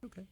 Okay.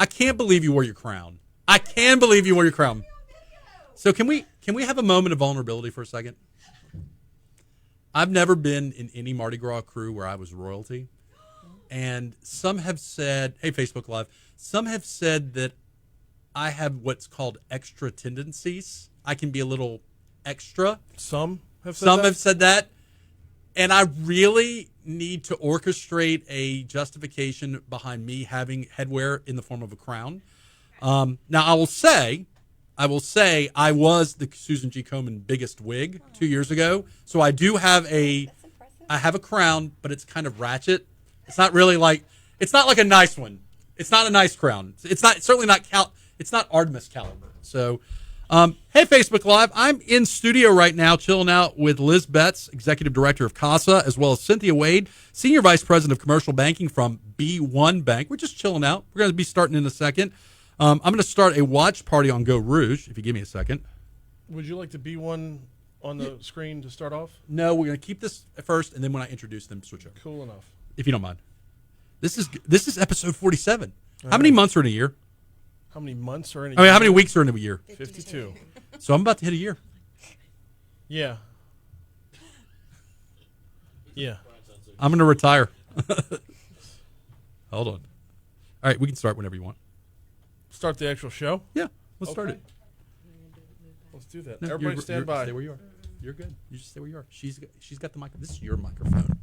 I can't believe you wore your crown. I can believe you wore your crown. So can we have a moment of vulnerability for a second? I've never been in any Mardi Gras crew where I was royalty. And some have said, hey, Facebook Live, some have said that I have what's called extra tendencies. I can be a little extra. Some have said that. And I really need to orchestrate a justification behind me having headwear in the form of a crown. Now, I will say I was the Susan G. Komen biggest wig 2 years ago. So I do have I have a crown, but it's kind of ratchet. It's not really it's not like a nice one. It's not a nice crown. It's certainly not it's not Artemis caliber. So, hey, Facebook Live. I'm in studio right now chilling out with Liz Betz, Executive Director of Casa, as well as Cynthia Wade, Senior Vice President of Commercial Banking from B1 Bank. We're just chilling out. We're going to be starting in a second. I'm going to start a watch party on Geaux Rouge, if you give me a second. Would you like to be one on the screen to start off? No, we're going to keep this first, and then when I introduce them, switch over. Cool enough. If you don't mind. This is episode 47. How many months are in a year? How many months are in a year? I mean, how many weeks are in a year? 52. So I'm about to hit a year. Yeah. Yeah. I'm going to retire. Hold on. All right, we can start whenever you want. Start the actual show? Yeah, let's start it. Let's do that. No, Everybody stand by. Stay where you are. You're good. You just stay where you are. She's got the microphone. This is your microphone.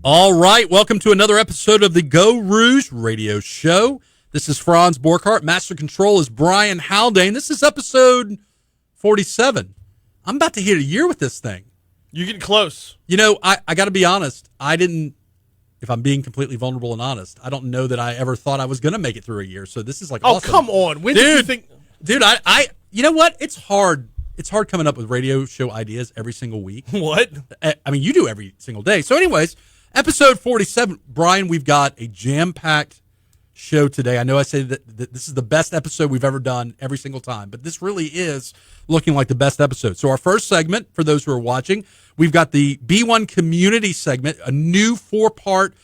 All right, welcome to another episode of the Geaux Rouge radio show. This is Franz Borchardt. Master Control is Brian Haldane. This is episode 47. I'm about to hit a year with this thing. You're getting close. You know, I got to be honest. If I'm being completely vulnerable and honest, I don't know that I ever thought I was going to make it through a year. So this is like awesome. Come on. When did you think? Dude, you know what? It's hard. It's hard coming up with radio show ideas every single week. What? I mean, you do every single day. So anyways, episode 47, Brian, we've got a jam-packed show today. I know I say that this is the best episode we've ever done every single time, but this really is looking like the best episode. So our first segment, for those who are watching, we've got the B1 Community segment, a new 4-part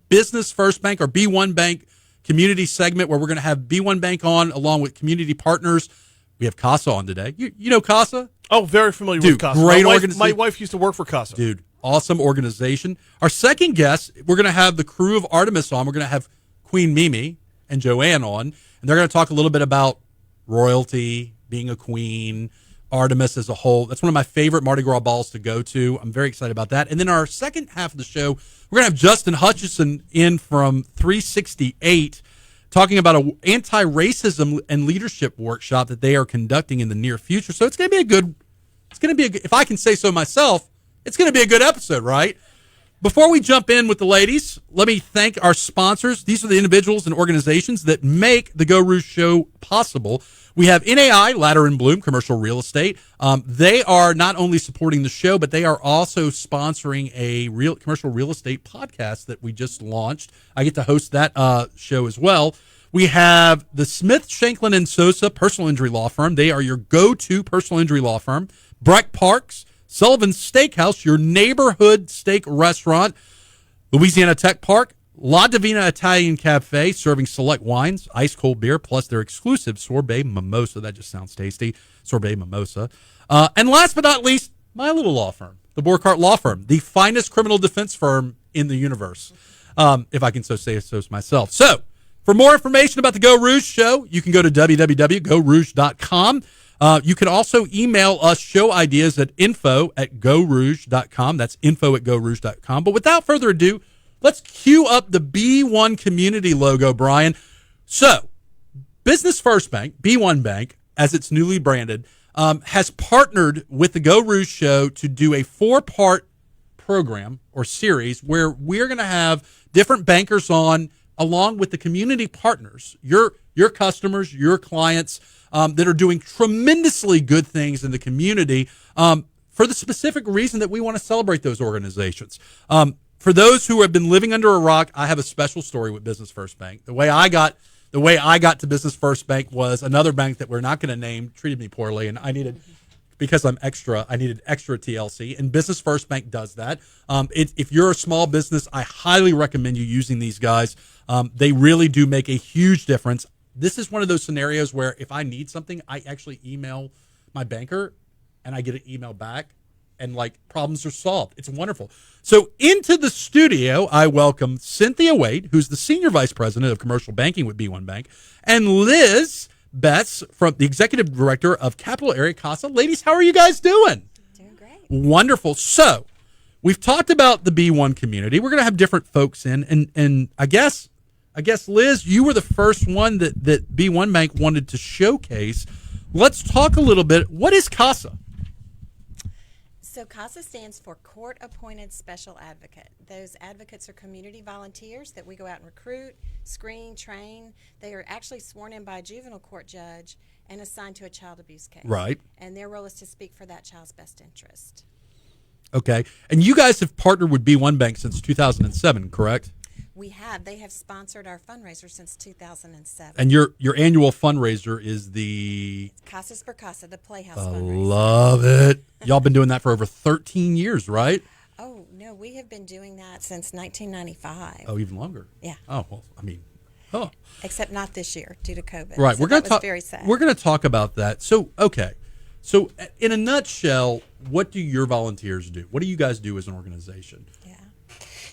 Business First Bank or B1 Bank Community segment where we're going to have B1 Bank on along with community partners. We have Casa on today. You know Casa? Oh, very familiar with Casa. Great organization. My wife used to work for Casa. Dude, awesome organization. Our second guest, we're going to have the Krewe of Artemis on. We're going to have Queen Mimi and Joanne on, and they're going to talk a little bit about royalty, being a queen, Artemis as a whole. That's one of my favorite Mardi Gras balls to go to. I'm very excited about that. And then our second half of the show, we're going to have Justin Hutchinson in from 368 talking about an anti-racism and leadership workshop that they are conducting in the near future. So if I can say so myself, it's going to be a good episode, right? before we jump in with the ladies, let me thank our sponsors. These are the individuals and organizations that make the Geaux Rouge show possible. We have NAI, Ladder and Bloom, Commercial Real Estate. They are not only supporting the show, but they are also sponsoring a commercial real estate podcast that we just launched. I get to host that show as well. We have the Smith, Shanklin, and Sosa Personal Injury Law Firm. They are your go-to personal injury law firm. Breck Parks, Sullivan's Steakhouse, your neighborhood steak restaurant. Louisiana Tech Park, La Divina Italian Cafe, serving select wines, ice-cold beer, plus their exclusive sorbet mimosa. That just sounds tasty. Sorbet mimosa. And last but not least, my little law firm, the Borkart Law Firm, the finest criminal defense firm in the universe, if I can so say so myself. So, for more information about the Geaux Rouge show, you can go to www.geauxrouge.com. You can also email us show ideas at info@geauxrouge.com. That's info@geauxrouge.com. But without further ado, let's cue up the B1 community logo, Brian. So, Business First Bank, B1 Bank, as it's newly branded, has partnered with the Geaux Rouge show to do a 4-part program or series where we're going to have different bankers on, along with the community partners, your customers, your clients, that are doing tremendously good things in the community for the specific reason that we want to celebrate those organizations. For those who have been living under a rock, I have a special story with Business First Bank. The way I got to Business First Bank was another bank that we're not going to name treated me poorly, and I needed, because I'm extra, I needed extra TLC, and Business First Bank does that. If you're a small business, I highly recommend you using these guys. They really do make a huge difference. This is one of those scenarios where if I need something, I actually email my banker and I get an email back and problems are solved. It's wonderful. So into the studio, I welcome Cynthia Wade, who's the Senior Vice President of Commercial Banking with B1 Bank, and Liz Betz, from the Executive Director of Capital Area Casa. Ladies, how are you guys doing? Doing great. Wonderful. So we've talked about the B1 community. We're going to have different folks in, and I guess, Liz, you were the first one that B1 Bank wanted to showcase. Let's talk a little bit. What is CASA? So CASA stands for Court Appointed Special Advocate. Those advocates are community volunteers that we go out and recruit, screen, train. They are actually sworn in by a juvenile court judge and assigned to a child abuse case. Right. And their role is to speak for that child's best interest. Okay. And you guys have partnered with B1 Bank since 2007, correct? We have. They have sponsored our fundraiser since 2007. And your annual fundraiser is the Casas for Casa, the Playhouse I fundraiser. love it. Y'all been doing that for over 13 years, right? Oh, no, we have been doing that since 1995. Oh, even longer. Yeah. Oh, well, I mean, oh. Except not this year due to COVID. Right. So We're going to that was talk. very sad. We're going to talk about that. So, okay. So, in a nutshell, what do your volunteers do? What do you guys do as an organization? Yeah.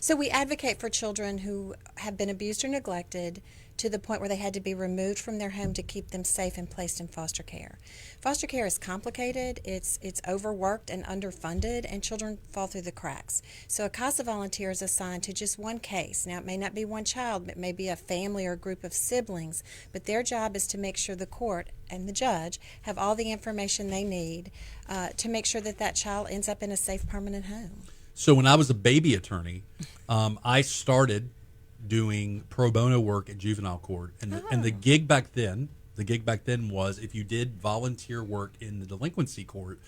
So we advocate for children who have been abused or neglected to the point where they had to be removed from their home to keep them safe and placed in foster care. Foster care is complicated, it's overworked and underfunded, and children fall through the cracks. So a CASA volunteer is assigned to just one case. Now, it may not be one child, it may be a family or a group of siblings, but their job is to make sure the court and the judge have all the information they need to make sure that that child ends up in a safe, permanent home. So when I was a baby attorney, I started doing pro bono work at juvenile court, and the gig back then was if you did volunteer work in the delinquency court,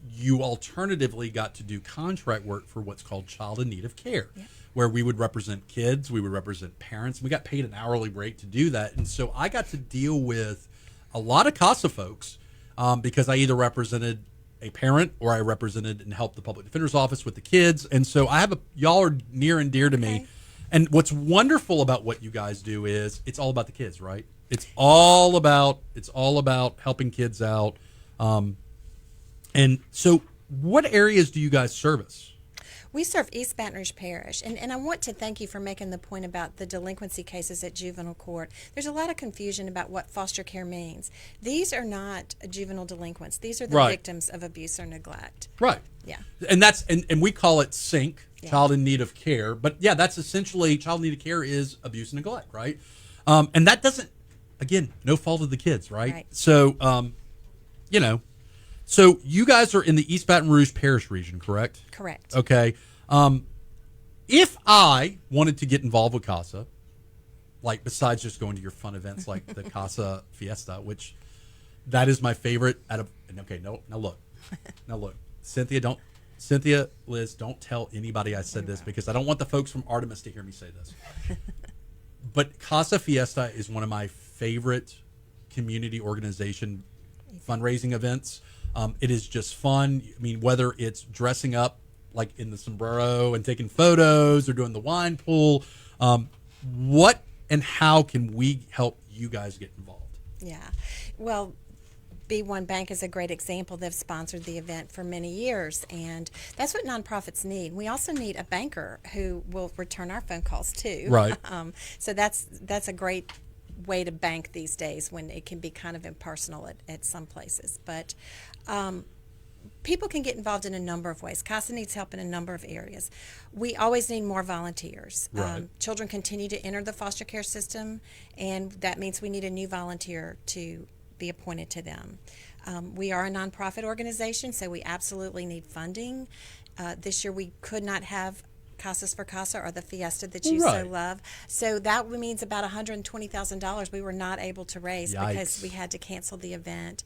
you alternatively got to do contract work for what's called child in need of care, where we would represent kids, we would represent parents, and we got paid an hourly rate to do that. And so I got to deal with a lot of CASA folks because I either represented a parent or I represented and helped the public defender's office with the kids. And so y'all are near and dear to me. And what's wonderful about what you guys do is it's all about the kids, right? It's all about helping kids out. And so what areas do you guys service? We serve East Baton Rouge Parish, and I want to thank you for making the point about the delinquency cases at juvenile court. There's a lot of confusion about what foster care means. These are not juvenile delinquents. These are the victims of abuse or neglect. Right. Yeah. And that's and we call it SINC, child in need of care. But yeah, that's essentially child in need of care is abuse and neglect, right? And that doesn't, again, no fault of the kids, right? So, so you guys are in the East Baton Rouge Parish region, correct? Correct. Okay. if I wanted to get involved with Casa, like besides just going to your fun events like the Casa Fiesta, which that is my favorite out of, okay, no, now look, Cynthia, Liz, don't tell anybody I said this because I don't want the folks from Artemis to hear me say this. But Casa Fiesta is one of my favorite community organization fundraising events. It is just fun. I mean, whether it's dressing up like in the sombrero and taking photos or doing the wine pool, what and how can we help you guys get involved? Yeah. Well, B1 Bank is a great example. They've sponsored the event for many years, and that's what nonprofits need. We also need a banker who will return our phone calls too. Right. So that's a great way to bank these days when it can be kind of impersonal at some places. But people can get involved in a number of ways. CASA needs help in a number of areas. We always need more volunteers. Right. Children continue to enter the foster care system, and that means we need a new volunteer to be appointed to them. We are a nonprofit organization, so we absolutely need funding. This year we could not have Casas for Casa or the Fiesta that you Right. so love. So that means about $120,000 we were not able to raise Yikes. because we had to cancel the event.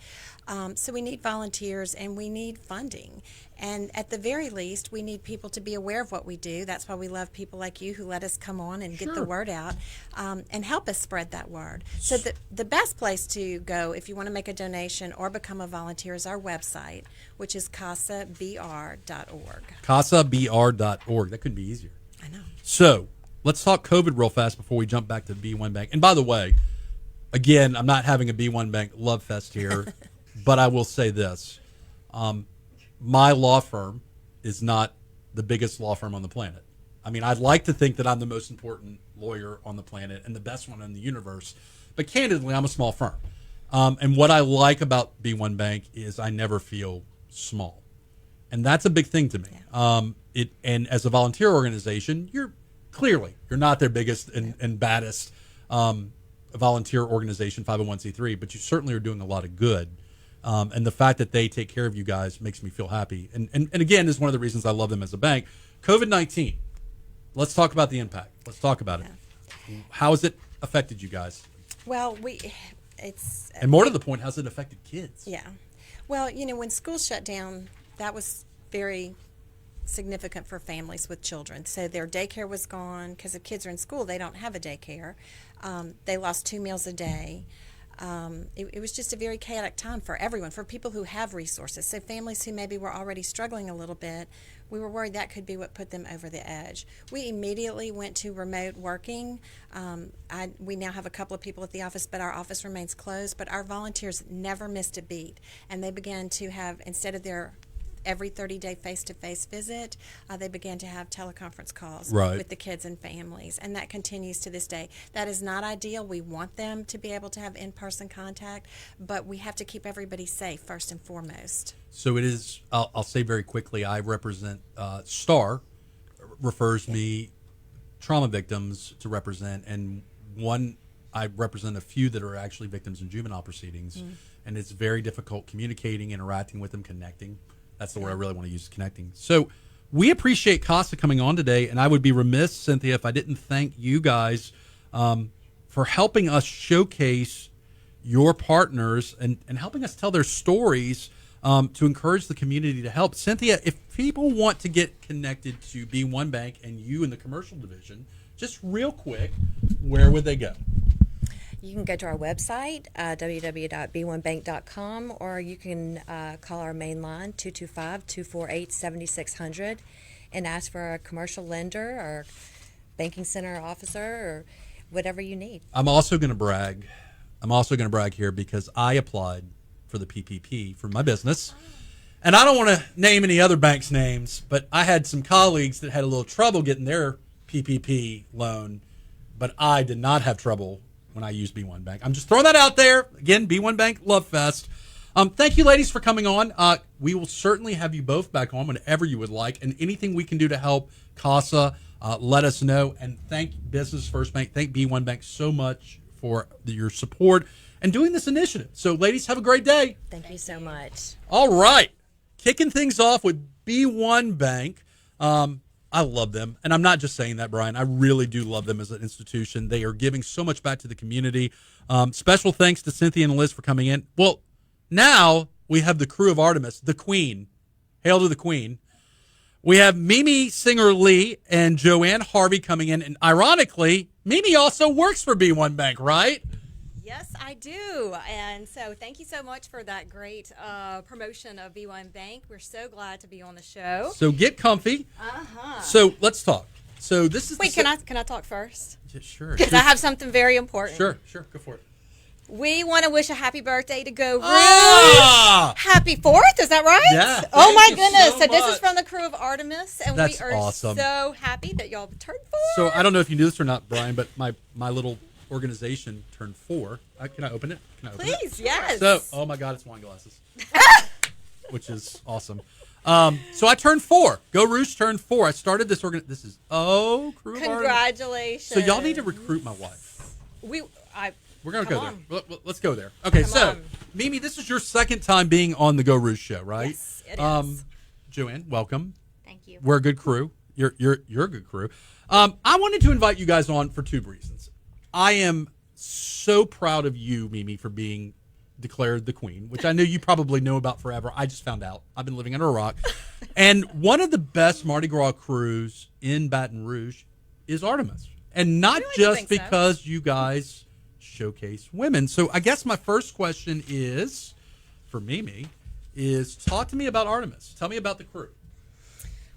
So we need volunteers and we need funding. And at the very least, we need people to be aware of what we do. That's why we love people like you who let us come on and get the Sure. word out and help us spread that word. So the best place to go if you want to make a donation or become a volunteer is our website, which is casabr.org. CasaBR.org. That couldn't be easier. I know. So let's talk COVID real fast before we jump back to B1 Bank. And by the way, again, I'm not having a B1 Bank love fest here, but I will say this. My law firm is not the biggest law firm on the planet. I mean, I'd like to think that I'm the most important lawyer on the planet and the best one in the universe, but candidly, I'm a small firm. And what I like about B1 Bank is I never feel small. And that's a big thing to me. Yeah. And as a volunteer organization, you're not their biggest and baddest volunteer organization, 501c3, but you certainly are doing a lot of good. And the fact that they take care of you guys makes me feel happy. And again, is one of the reasons I love them as a bank. COVID-19. Let's talk about the impact. Let's talk about it. How has it affected you guys? Well, And more to the point, how's it affected kids? yeah. Well, when schools shut down, that was very significant for families with children. So their daycare was gone because if kids are in school, they don't have a daycare. They lost 2 meals a day. It was just a very chaotic time for everyone, for people who have resources. So families who maybe were already struggling a little bit, we were worried that could be what put them over the edge. We immediately went to remote working. We now have a couple of people at the office, but our office remains closed. But our volunteers never missed a beat, and they began to have, instead of their every 30-day face-to-face visit, they began to have teleconference calls Right. with the kids and families, and that continues to this day. That is not ideal. We want them to be able to have in-person contact, but we have to keep everybody safe first and foremost. So it is, I'll say very quickly, I represent, STAR refers me trauma victims to represent, and I represent a few that are actually victims in juvenile proceedings, and it's very difficult communicating, interacting with them, connecting. That's the word I really want to use, connecting. So we appreciate Casa coming on today, and I would be remiss, Cynthia, if I didn't thank you guys for helping us showcase your partners and helping us tell their stories to encourage the community to help. Cynthia, if people want to get connected to B1 Bank and you in the commercial division, just real quick, where would they go? You can go to our website, www.b1bank.com, or you can call our main line, 225-248-7600, and ask for a commercial lender or banking center officer or whatever you need. I'm also going to brag here because I applied for the PPP for my business. And I don't want to name any other banks' names, but I had some colleagues that had a little trouble getting their PPP loan, but I did not have trouble when I used B1 Bank. I'm just throwing that out there. Again, B1 Bank Love Fest. Thank you, ladies, for coming on. We will certainly have you both back on whenever you would like, and anything we can do to help Casa, let us know. And thank Business First Bank, thank B1 Bank so much for your support and doing this initiative. So, ladies, have a great day. Thank you so much. All right. Kicking things off with B1 Bank. I love them. And I'm not just saying that, Brian. I really do love them as an institution. They are giving so much back to the community. Special thanks to Cynthia and Liz for coming in. Well, now we have the Krewe of Artemis, the Queen. Hail to the Queen. We have Mimi Singer-Lee and Joanne Harvey coming in. And ironically, Mimi also works for B1 Bank, right? Yes, I do. And so thank you so much for that great promotion of B1 Bank. We're so glad to be on the show. So get comfy. So let's talk. So this is Wait, can I talk first? Yeah, sure. Because I have something very important. Sure. Go for it. We want to wish a happy birthday to Geaux Rouge. Ah! Happy 4th, is that right? Yeah, Oh my thank you goodness. so So this much. is from the Krewe of Artemis, and That's we are awesome. so happy that y'all turned 4. So I don't know if you knew this or not, Brian, but my little organization turned 4. Can I open it? Can I open it? Please, yes. So, oh my God, it's wine glasses, which is awesome. So I turned 4. Geaux Rouge turned 4. I started this This is Krewe of Artemis. Congratulations. So y'all need to recruit my wife. We're gonna Come go on. there. Let's go there. Okay, Come so on. Mimi, this is your second time being on the Geaux Rouge show, right? Yes, it is. Joanne, welcome. Thank you. We're a good crew. You're a good crew. I wanted to invite you guys on for 2 reasons. I am so proud of you, Mimi, for being declared the queen, which I knew you probably know about forever. I just found out. I've been living under a rock. And one of the best Mardi Gras crews in Baton Rouge is Artemis. And not really do just think so. because you guys showcase women. So I guess my first question is, for Mimi, is talk to me about Artemis. Tell me about the crew.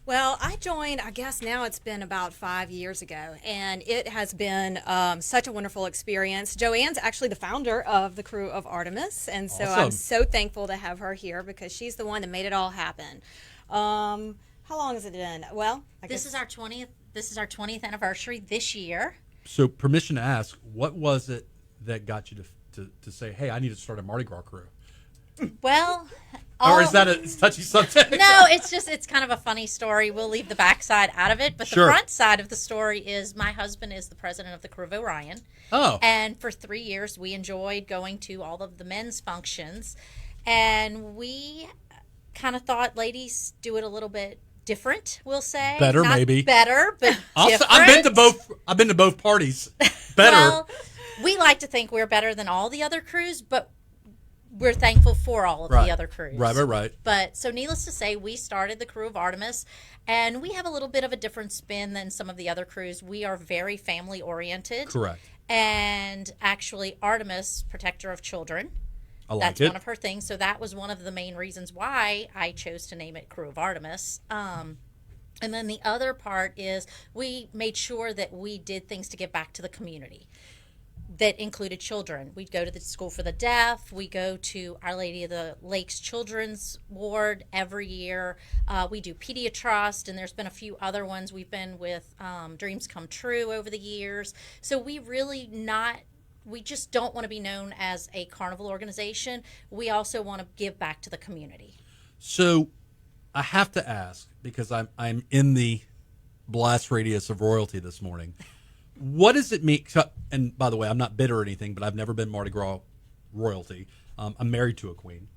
Well, I joined, I guess now it's been about 5 years ago, and it has been such a wonderful experience. Joanne's actually the founder of the Krewe of Artemis, and so Awesome. I'm so thankful to have her here because she's the one that made it all happen. How long has it been? Well, I This guess is our 20th. This is our 20th anniversary this year. So permission to ask, what was it that got you to say, hey, I need to start a Mardi Gras crew? Well, Or is that a touchy subject? no, it's kind of a funny story. We'll leave the backside out of it, but Sure. the front side of the story is my husband is the president of the Krewe of Orion. Oh. And for 3 years, we enjoyed going to all of the men's functions, and we kind of thought, ladies, do it a little bit different. We'll say Better, Not maybe. better, but different. I've been to both parties. Better. Well, we like to think we're better than all the other crews, but we're thankful for all of Right. the other crews. Right. But so needless to say, we started the Krewe of Artemis, and we have a little bit of a different spin than some of the other crews. We are very family oriented. Correct. And actually, Artemis, protector of children. I like That's it. one of her things. So that was one of the main reasons why I chose to name it Krewe of Artemis. And then the other part is we made sure that we did things to give back to the community that included children. We'd go to the School for the Deaf. We go to Our Lady of the Lakes Children's Ward every year. We do Pediatrust, and there's been a few other ones. We've been with Dreams Come True over the years. So we just don't want to be known as a carnival organization. We also want to give back to the community. So I have to ask, because I'm in the blast radius of royalty this morning. What does it mean? And by the way, I'm not bitter or anything, but I've never been Mardi Gras royalty. I'm married to a queen.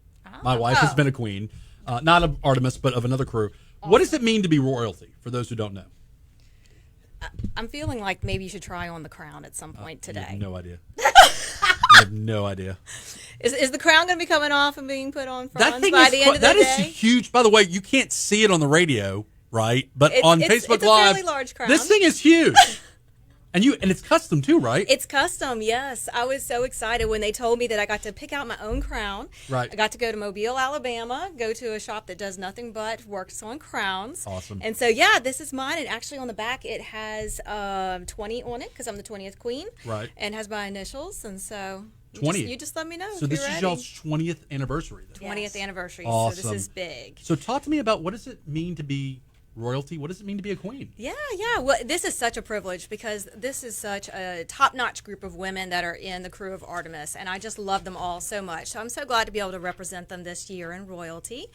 My wife has been a queen, not of Artemis, but of another crew. What does it mean to be royalty, for those who don't know? I'm feeling like maybe you should try on the crown at some point I today. have no idea. I have no idea. Is the crown going to be coming off and being put on That fronds thing by is the end of the that is day? huge. By the way, you can't see it on the radio, right? But It's- on it's- Facebook it's a Live, fairly large crown. this thing is huge. And it's custom too, right? It's custom, yes. I was so excited when they told me that I got to pick out my own crown. Right. I got to go to Mobile, Alabama, go to a shop that does nothing but works on crowns. Awesome. And so, yeah, this is mine. And actually on the back it has 20 on it because I'm the 20th queen. Right. And has my initials. And so 20. you just let me know So if this you're is ready. y'all's 20th anniversary. Then. 20th anniversary. Awesome. So this is big. So talk to me about what does it mean to be royalty? What does it mean to be a queen? Yeah. Well, this is such a privilege because this is such a top-notch group of women that are in the Krewe of Artemis, and I just love them all so much. So I'm so glad to be able to represent them this year in royalty.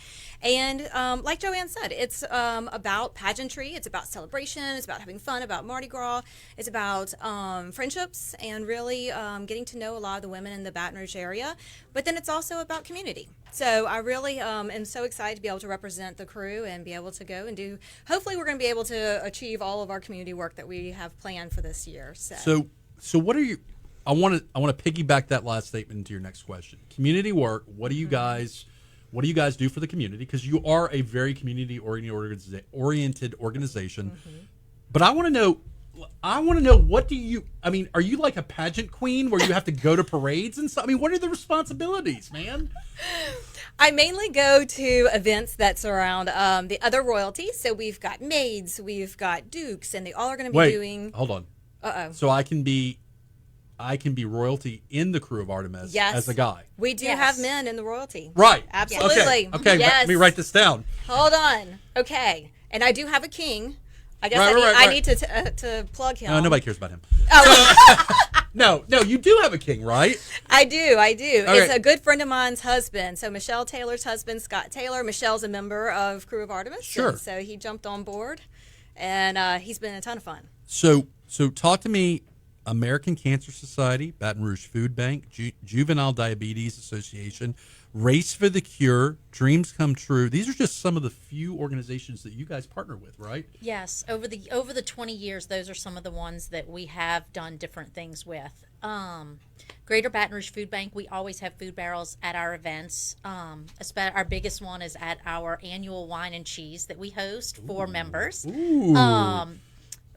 And like Joanne said, it's about pageantry, it's about celebration, it's about having fun, about Mardi Gras, it's about friendships and really getting to know a lot of the women in the Baton Rouge area. But then it's also about community. So I really am so excited to be able to represent the crew and be able to go and do. Hopefully, we're going to be able to achieve all of our community work that we have planned for this year. So what are you? I want to piggyback that last statement into your next question. Community work. What do you guys? What do you guys do for the community? Because you are a very community-oriented organization. But I want to know. What do you? I mean, are you like a pageant queen where you have to go to parades and stuff? I mean, what are the responsibilities, man? I mainly go to events that surround the other royalties. So we've got maids, we've got dukes, and they all are going to be doing. Hold on. Uh-oh. So I can be royalty in the Krewe of Artemis as a guy. We do have men in the royalty. Right. Absolutely. Okay. Yes. Let me write this down. Hold on. Okay. And I do have a king. I guess Right. I need to plug him. No, nobody cares about him. Oh, No, you do have a king, right? I do. Okay. It's a good friend of mine's husband. So Michelle Taylor's husband, Scott Taylor. Michelle's a member of Krewe of Artemis. Sure. And so he jumped on board, and he's been a ton of fun. So talk to me. American Cancer Society, Baton Rouge Food Bank, Juvenile Diabetes Association, Race for the Cure, Dreams Come True. These are just some of the few organizations that you guys partner with, right? Yes, over the 20 years, those are some of the ones that we have done different things with. Greater Baton Rouge Food Bank, we always have food barrels at our events. Our biggest one is at our annual wine and cheese that we host for members. Ooh.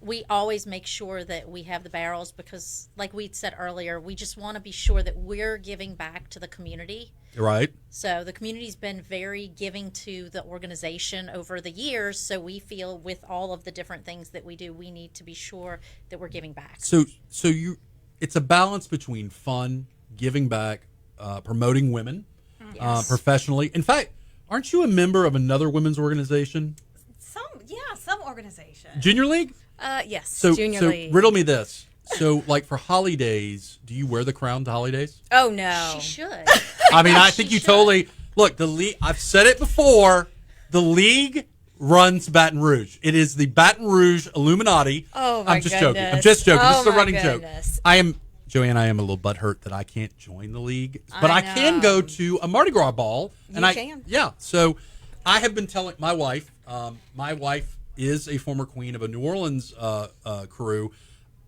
We always make sure that we have the barrels because, like we said earlier, we just want to be sure that we're giving back to the community. Right. So the community's been very giving to the organization over the years, so we feel with all of the different things that we do, we need to be sure that we're giving back. So it's a balance between fun, giving back, promoting women professionally. In fact, aren't you a member of another women's organization? Some organization. Junior League? Yes. So Junior League. riddle me this. So, like for holidays, do you wear the crown to holidays? Oh no. She should. I mean, I think you totally look. The league. I've said it before. The league runs Baton Rouge. It is the Baton Rouge Illuminati. Oh my I'm just goodness. joking. I'm just joking. Oh this is a my running goodness. joke. I am Joanne. I am a little butthurt that I can't join the league, but I can go to a Mardi Gras ball. And You I can. Yeah. So I have been telling my wife. My wife is a former queen of a New Orleans crew.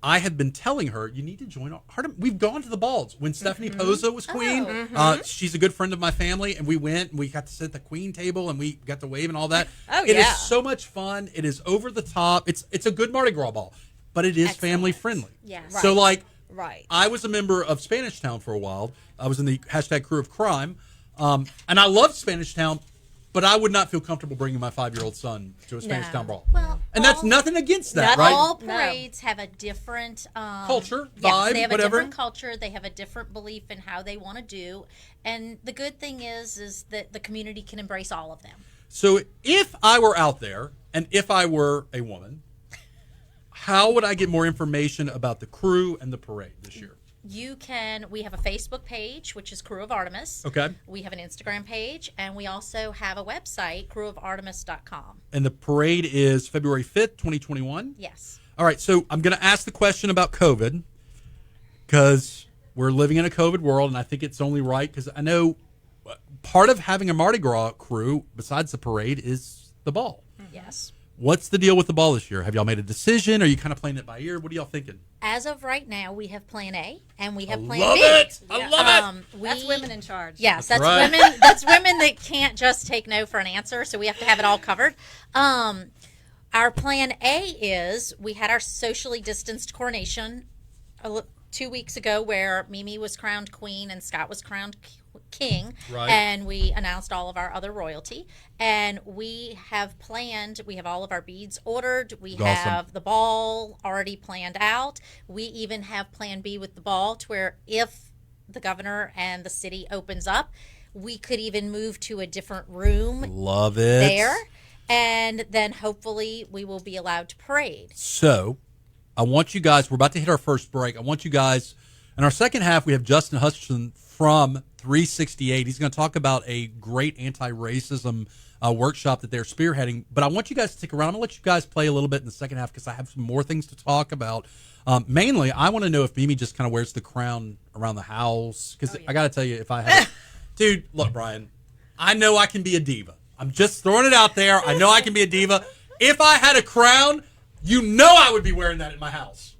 I have been telling her, you need to join we've gone to the balls. When Stephanie Pozo was queen, she's a good friend of my family, and we went and we got to sit at the queen table and we got to wave and all that. It is so much fun. It is over the top. It's a good Mardi Gras ball, but it is family friendly. Yes. So like, Right. I was a member of Spanish Town for a while. I was in the #Crew of Crime, and I loved Spanish Town. But I would not feel comfortable bringing my 5-year-old son to a Spanish Town brawl. Well, and that's nothing against that, right? All parades have a different culture, yes, vibe, they have whatever. a different culture. They have a different belief in how they want to do. And the good thing is that the community can embrace all of them. So if I were out there and if I were a woman, how would I get more information about the crew and the parade this year? We have a Facebook page, which is Krewe of Artemis. Okay. We have an Instagram page, and we also have a website, kreweofartemis.com. And the parade is February 5th, 2021? Yes. All right, so I'm going to ask the question about COVID because we're living in a COVID world, and I think it's only right because I know part of having a Mardi Gras crew, besides the parade, is the ball. Yes. What's the deal with the ball this year? Have y'all made a decision? Are you kind of playing it by ear? What are y'all thinking? As of right now, we have Plan A and we have Plan love B. it! I love it! That's women in charge. Yes, That's that's right. women. That's women that can't just take no for an answer. So we have to have it all covered. Our Plan A is we had our socially distanced coronation 2 weeks ago, where Mimi was crowned queen and Scott was crowned king, Right. and we announced all of our other royalty. And we have planned. We have all of our beads ordered. We Awesome. have the ball already planned out. We even have Plan B with the ball, to where if the governor and the city opens up, we could even move to a different room Love it. there, and then hopefully we will be allowed to parade. So, I want you guys, we're about to hit our first break. I want you guys, in our second half, we have Justin Hutchinson from 368. He's going to talk about a great anti-racism workshop that they're spearheading. But I want you guys to stick around. I'm going to let you guys play a little bit in the second half because I have some more things to talk about. Mainly, I want to know if Mimi just kind of wears the crown around the house. Because I got to tell you, if I had... Dude, look, Brian, I know I can be a diva. I'm just throwing it out there. I know I can be a diva. If I had a crown, you know I would be wearing that in my house.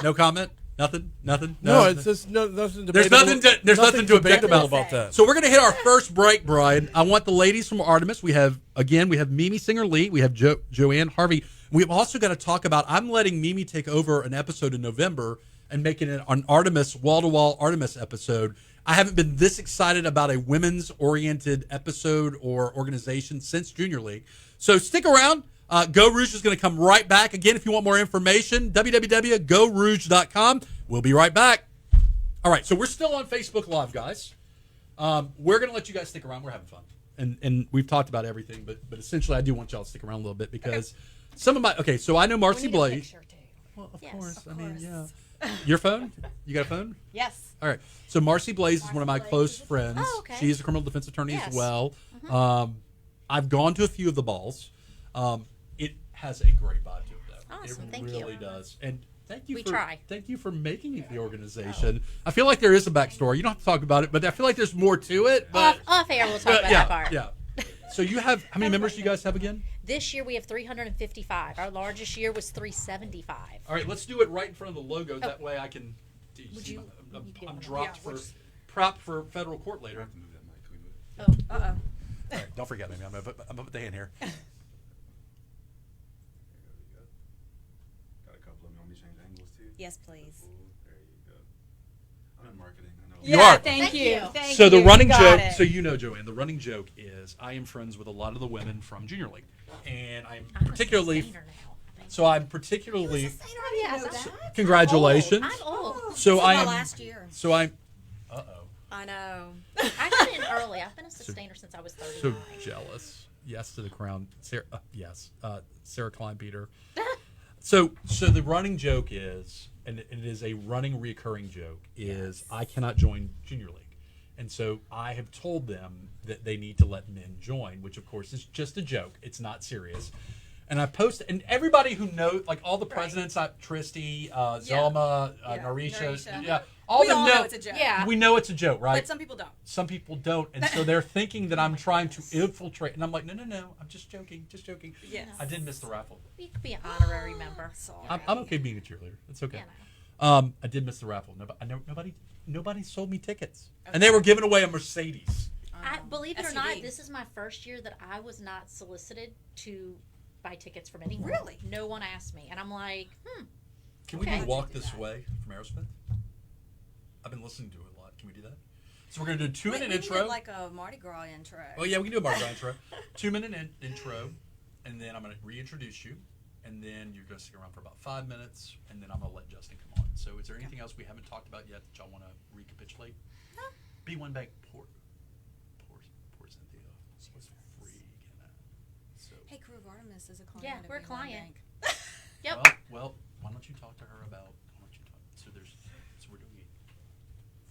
No comment? Nothing? No, it's just nothing. There's nothing to object about that. So we're going to hit our first break, Brian. I want the ladies from Artemis. We have Mimi Singer-Lee. We have Joanne, Harvey. We've also got to talk about, I'm letting Mimi take over an episode in November and making it an Artemis, wall-to-wall Artemis episode. I haven't been this excited about a women's-oriented episode or organization since Junior League. So stick around. Geaux Rouge is going to come right back. Again, if you want more information, www.geauxrouge.com. We'll be right back. All right, so we're still on Facebook Live, guys. We're going to let you guys stick around. We're having fun. And we've talked about everything, but essentially I do want y'all to stick around a little bit because some of my... Okay, so I know Marcy Blaze. Well, of course. I mean, yeah. Your phone? You got a phone? Yes. All right. So Marcy Blaze is one of my close friends. Oh, okay. She's a criminal defense attorney Yes. as well. I've gone to a few of the balls. It has a great vibe to it, though. Awesome, It thank you. really does. And thank you. We for, try. Thank you for making it the organization. I feel like there is a backstory. You don't have to talk about it, but I feel like there's more to it. But Off air, we'll talk about yeah, that part. yeah. So you have how many members do you guys have again? This year we have 355. Our largest year was 375. All right, let's do it right in front of the logo. That way I can. I'm dropped prop for federal court later. Oh, All right, don't forget me. I'm gonna put the hand here. Got a couple of them. Want me to change angles too? Yes, please. Cool. There you go. I'm in marketing. I know. You are. Thank you. Thank So the you. running You got joke. it. So you know, Joanne. The running joke is I am friends with a lot of the women from Junior League, and I'm I'm a particularly. sustainer now. So I'm particularly. Yes. Congratulations. I'm old. So I my am. last year. So I'm. Uh oh. I know. I got in early. I've been a sustainer since I was 39. So jealous. Yes to the crown. Sarah, yes. Sarah Klein beat her. So the running joke is, and it is a running, recurring joke, is I cannot join Junior League. And so I have told them that they need to let men join, which of course is just a joke. It's not serious. And I posted, and everybody who knows, like all the presidents, Tristy, Zelma, Narisha, all We of them all know it's a joke. Yeah. We know it's a joke, right? But some people don't. Some people don't, and so they're thinking that I'm trying to infiltrate, and I'm like, no, I'm just joking. Yes. I did miss the raffle. You could be an honorary member. Sorry. I'm okay being a cheerleader. It's okay. Yeah, I did miss the raffle. Nobody sold me tickets, and they were giving away a Mercedes. I believe it or SUV. not, this is my first year that I was not solicited to buy tickets from anyone. Really? No one asked me, and I'm like, Can we Okay. do Walk This Way from Aerosmith? I've been listening to it a lot. Can we do that? So we're gonna do a 2-minute We intro. did like a Mardi Gras intro. Oh yeah, we can do a Mardi Gras intro. 2-minute intro, and then I'm going to reintroduce you, and then you're going to stick around for about 5 minutes, and then I'm going to let Justin come on. So is there anything else we haven't talked about yet that y'all want to recapitulate? B1 Bank, poor Cynthia. She was freaking out. So, Hey, Krewe of Artemis is a client. Yeah, of we're a B1 client. Bank. yep. well, why don't you talk to her about? So we're doing a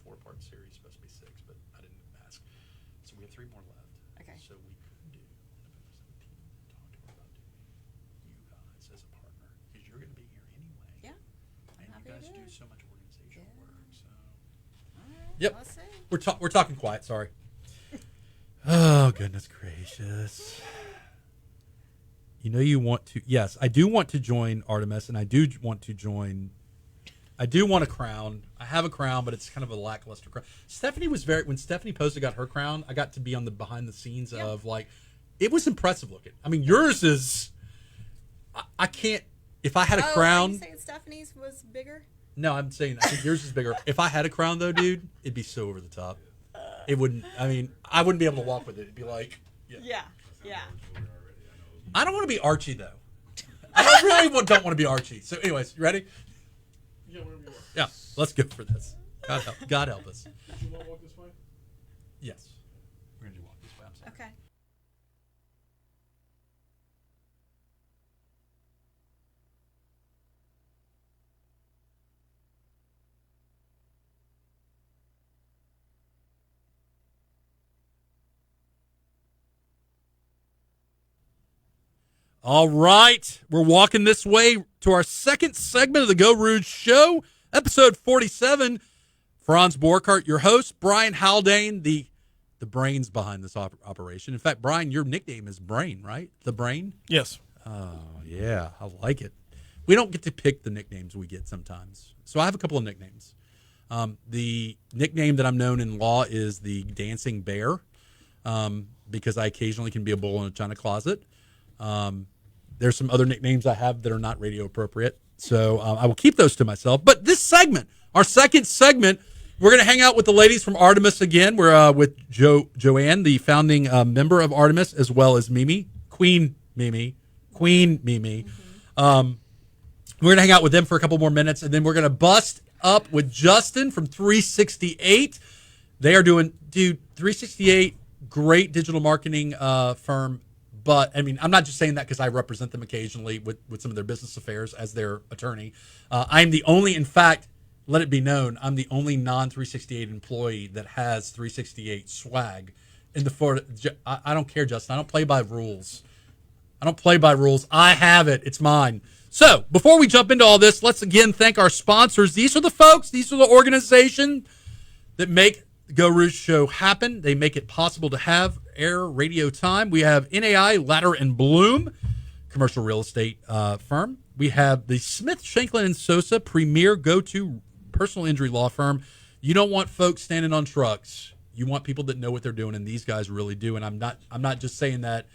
4-part series, supposed to be 6, but I didn't ask. So we have 3 more left. Okay. So we could do November 17th. Talk to her about doing you guys as a partner because you're going to be here anyway. Yeah. And you happy to guys do do it. so much organizational work. So All right. Yep. Let's see. we're talking quiet. Sorry. Oh goodness gracious. You know you want to. Yes, I do want to join Artemis, and I do want to join. I do want a crown. I have a crown, but it's kind of a lackluster crown. Stephanie was when Stephanie Posey got her crown, I got to be on the behind the scenes of like, it was impressive looking. I mean, yours is. I can't. If I had a Are crown, you saying Stephanie's was bigger? no, I'm saying I think yours is bigger. If I had a crown though, dude, it'd be so over the top. It wouldn't. I mean, I wouldn't be able to walk with it. It'd be like, Yeah. I don't want to be Archie though. I really don't want to be Archie. So, anyways, you ready? Yeah, wherever you are. Yeah, let's go for this. God help us. Did you want to walk this way? Yes, we're gonna do Walk This Way. I'm sorry. Okay. All right, we're walking this way to our second segment of the Geaux Rouge Show, episode 47. Franz Borkhardt, your host. Brian Haldane, the the brains behind this operation. In fact, Brian, your nickname is Brain, right? The Brain? Yes. Oh, yeah, I like it. We don't get to pick the nicknames we get sometimes. So I have a couple of nicknames. The nickname that I'm known in law is the Dancing Bear, because I occasionally can be a bull in a china closet. There's some other nicknames I have that are not radio appropriate. So I will keep those to myself. But this segment, our second segment, we're going to hang out with the ladies from Artemis again. We're with Joanne, the founding member of Artemis, as well as Mimi, Queen Mimi. We're going to hang out with them for a couple more minutes, and then we're going to bust up with Justin from 368. They are doing, 368, great digital marketing firm. But, I mean, I'm not just saying that because I represent them occasionally with some of their business affairs as their attorney. I'm the only, in fact, let it be known, I'm the only non-368 employee that has 368 swag in the Florida. I don't care, Justin. I don't play by rules. I have it. It's mine. So, before we jump into all this, let's again thank our sponsors. These are the folks, these are the organization that make the Geaux Rouge show happen. They make it possible to have air radio time. We have NAI, Ladder and Bloom, commercial real estate firm. We have the Smith, Shanklin and Sosa, premier go-to personal injury law firm. You don't want folks standing on trucks. You want people that know what they're doing, and these guys really do. And I'm not just saying that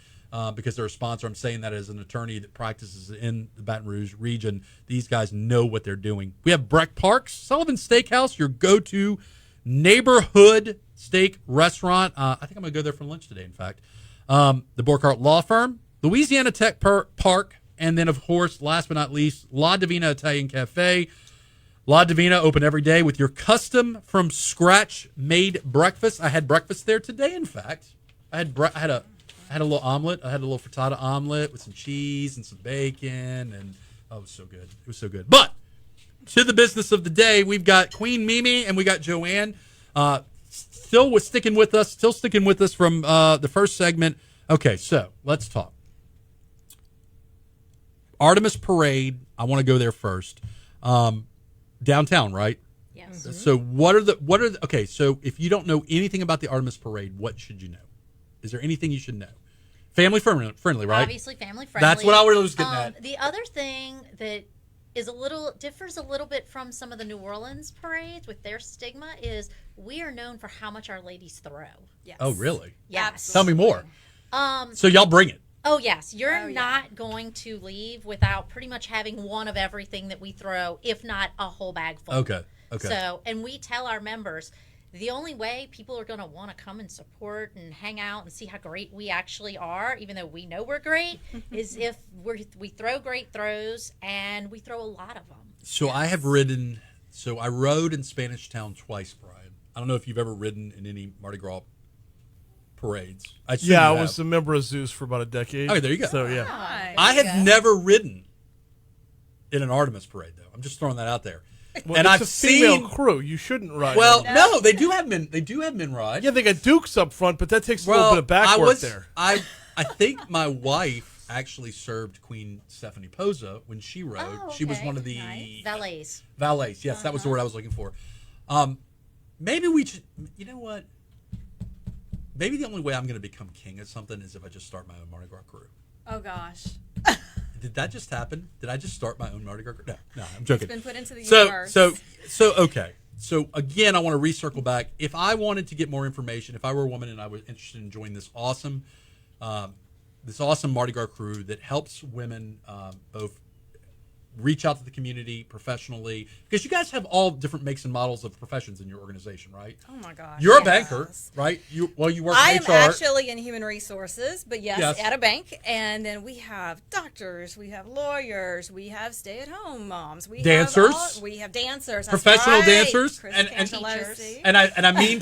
because they're a sponsor. I'm saying that as an attorney that practices in the Baton Rouge region. These guys know what they're doing. We have Breck Parks, Sullivan Steakhouse, your go-to neighborhood steak restaurant. I think I'm going to go there for lunch today, in fact. The Borkart Law Firm, Louisiana Tech Park, and then, of course, last but not least, La Divina Italian Cafe. La Divina open every day with your custom from scratch made breakfast. I had breakfast there today, in fact. I had a little omelet. I had a little frittata omelet with some cheese and some bacon, and oh, it was so good. It was so good. But to the business of the day, we've got Queen Mimi and we got Joanne. Still sticking with us from the first segment. Okay, so let's talk. Artemis Parade. I want to go there first. Downtown, right? Yes. Mm-hmm. So what are the okay, so if you don't know anything about the Artemis Parade, what should you know? Is there anything you should know? Family friendly, right? Obviously family friendly. That's what I was getting at. The other thing that is differs a little bit from some of the New Orleans parades with their stigma is we are known for how much our ladies throw. Yes. Oh, really? Yes. Tell me more. So y'all bring it. Oh, yes. You're not going to leave without pretty much having one of everything that we throw, if not a whole bag full. Okay. So, and we tell our members, the only way people are going to want to come and support and hang out and see how great we actually are, even though we know we're great, is if we throw great throws, and we throw a lot of them. So yes. I rode in Spanish Town twice, Brian. I don't know if you've ever ridden in any Mardi Gras parades. I was a member of Zeus for about a decade. Oh, there you go. So, yeah. Nice. I have never ridden in an Artemis parade, though. I'm just throwing that out there. Well, and it's I've a female seen crew. You shouldn't ride. Well, no, they do have men. They do have men ride. Yeah, they got dukes up front, but that takes a little bit of back work there. I think my wife actually served Queen Stephanie Posa when she rode. Oh, okay. She was one of the Valets. Valets. Yes, that was the word I was looking for. Maybe we should. You know what? Maybe the only way I'm going to become king of something is if I just start my own Mardi Gras crew. Oh gosh. Did that just happen? Did I just start my own Mardi Gras crew? No, I'm joking. It's been put into the universe. So okay. So again, I want to recircle back. If I wanted to get more information, if I were a woman and I was interested in joining this awesome Mardi Gras crew that helps women both reach out to the community professionally, because you guys have all different makes and models of professions in your organization, right? Oh my gosh. You're a banker, right? You work in HR. I am actually in human resources, but yes, at a bank. And then we have doctors, we have lawyers, we have stay-at-home moms, we have dancers, professional dancers, and teachers. And I mean,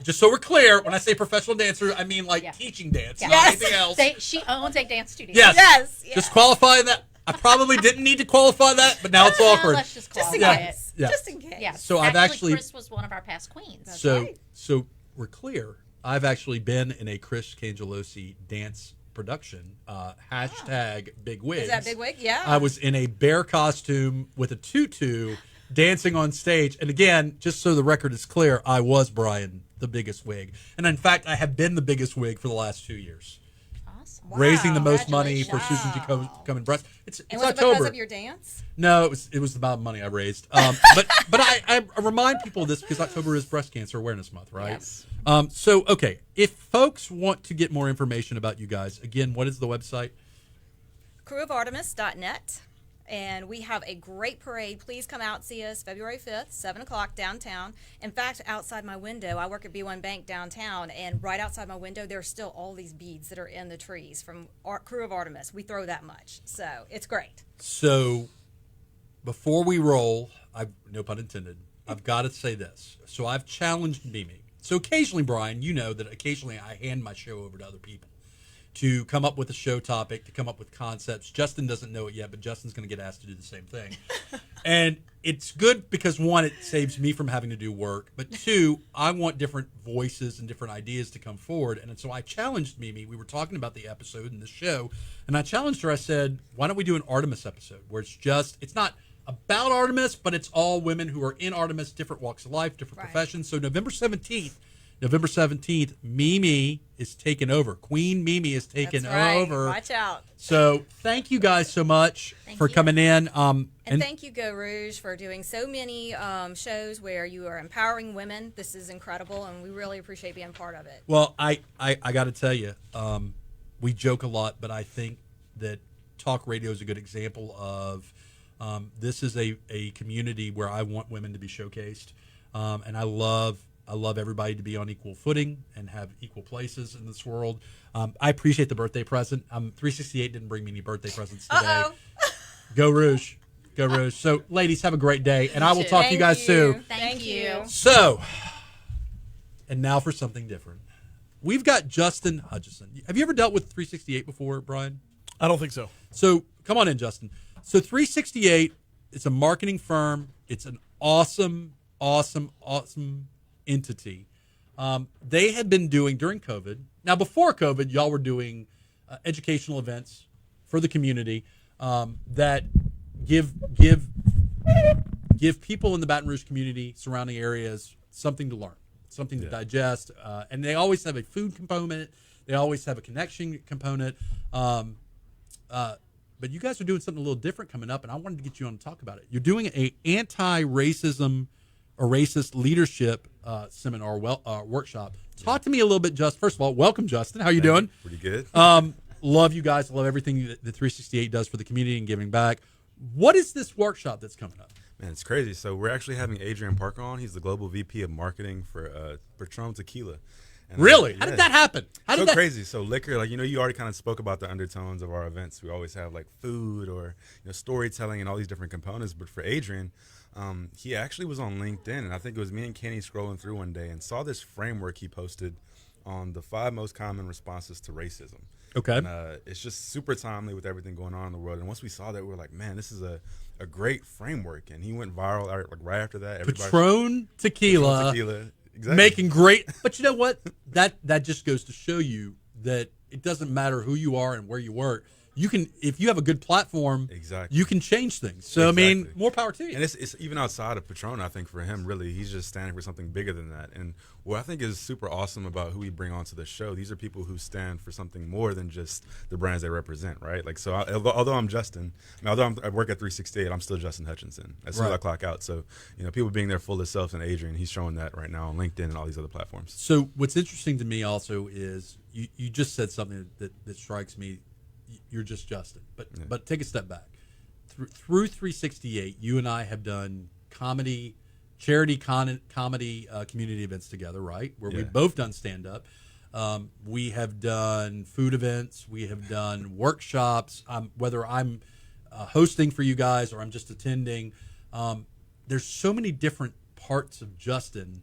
just so we're clear, when I say professional dancer, I mean teaching dance, not anything else. She owns a dance studio. Yes. Just qualify that. I probably didn't need to qualify that, but now it's awkward. Let's just qualify it. Yeah. Just in case. Yeah. So I've actually Chris was one of our past queens. That's so right. So we're clear. I've actually been in a Chris Cangelosi dance production. # Big Wigs. Is that Big Wig? Yeah. I was in a bear costume with a tutu dancing on stage. And again, just so the record is clear, I was Brian, the biggest wig. And in fact, I have been the biggest wig for the last 2 years. Awesome. Raising the most money for Congratulations. Susan G. Komen breast. It's And was October. it because of your dance? No, it was about money I raised. But I remind people of this because October is Breast Cancer Awareness Month, right? Yes. So, okay, if folks want to get more information about you guys, again, what is the website? Kreweofartemis.net. And we have a great parade. Please come out and see us February 5th, 7 o'clock downtown. In fact, outside my window, I work at B1 Bank downtown, and right outside my window, there's still all these beads that are in the trees from Krewe of Artemis. We throw that much. So it's great. So, before we roll, no pun intended, I've got to say this. So, I've challenged Mimi. So, occasionally, Brian, you know that occasionally I hand my show over to other people to come up with a show topic, to come up with concepts. Justin doesn't know it yet, but Justin's going to get asked to do the same thing. And it's good because, one, it saves me from having to do work. But two, I want different voices and different ideas to come forward. And so I challenged Mimi. We were talking about the episode in the show. And I challenged her. I said, why don't we do an Artemis episode where it's not about Artemis, but it's all women who are in Artemis, different walks of life, different Right. professions. So November 17th, Mimi is taking over. Queen Mimi is taking That's right. over. Watch out. So thank you guys so much for you. coming in. And thank you, Geaux Rouge, for doing so many shows where you are empowering women. This is incredible, and we really appreciate being part of it. Well, I got to tell you, we joke a lot, but I think that talk radio is a good example of this is a community where I want women to be showcased, and I love everybody to be on equal footing and have equal places in this world. I appreciate the birthday present. 368 didn't bring me any birthday presents today. Uh-oh. Go Rouge. Go Rouge. So, ladies, have a great day, and I will talk to you guys soon. Thank you. So, and now for something different. We've got Justin Hutchinson. Have you ever dealt with 368 before, Brian? I don't think so. So, come on in, Justin. So, 368, it's a marketing firm. It's an awesome entity. They had been doing during COVID. Now, before COVID, y'all were doing educational events for the community that give people in the Baton Rouge community, surrounding areas, something to learn, something to digest. And they always have a food component. They always have a connection component. But you guys are doing something a little different coming up, and I wanted to get you on to talk about it. You're doing a anti-racism or racist leadership seminar workshop. Talk to me a little bit, Just. First of all, welcome, Justin. How you doing? Pretty good. Love you guys. Love everything that 368 does for the community and giving back. What is this workshop that's coming up? Man, it's crazy. So we're actually having Adrian Parker on. He's the global VP of marketing for Patron Tequila. And Really? How did that happen? How So did that? crazy. So liquor, you already kind of spoke about the undertones of our events. We always have like food or storytelling and all these different components. But for Adrian, he actually was on LinkedIn, and I think it was me and Kenny scrolling through one day and saw this framework he posted on the 5 most common responses to racism. Okay. And it's just super timely with everything going on in the world. And once we saw that, we were like, man, this is a great framework. And he went viral right after that. Patron Tequila. Exactly. Making great. But you know what? That just goes to show you that it doesn't matter who you are and where you work. You can, if you have a good platform, Exactly. you can change things. So I mean, Exactly. more power to you. And it's even outside of Patron, I think, for him, really. He's just standing for something bigger than that. And what I think is super awesome about who we bring onto the show, these are people who stand for something more than just the brands they represent, right? Like, so although I'm Justin, I work at 368, I'm still Justin Hutchinson as soon as I clock out. So, people being their fullest selves, and Adrian, he's showing that right now on LinkedIn and all these other platforms. So what's interesting to me also is you just said something that strikes me. You're just Justin, but take a step back. Through 368, you and I have done charity comedy community events together, right? Where we've both done stand up. We have done food events. We have done workshops. Whether I'm hosting for you guys or I'm just attending, there's so many different parts of Justin.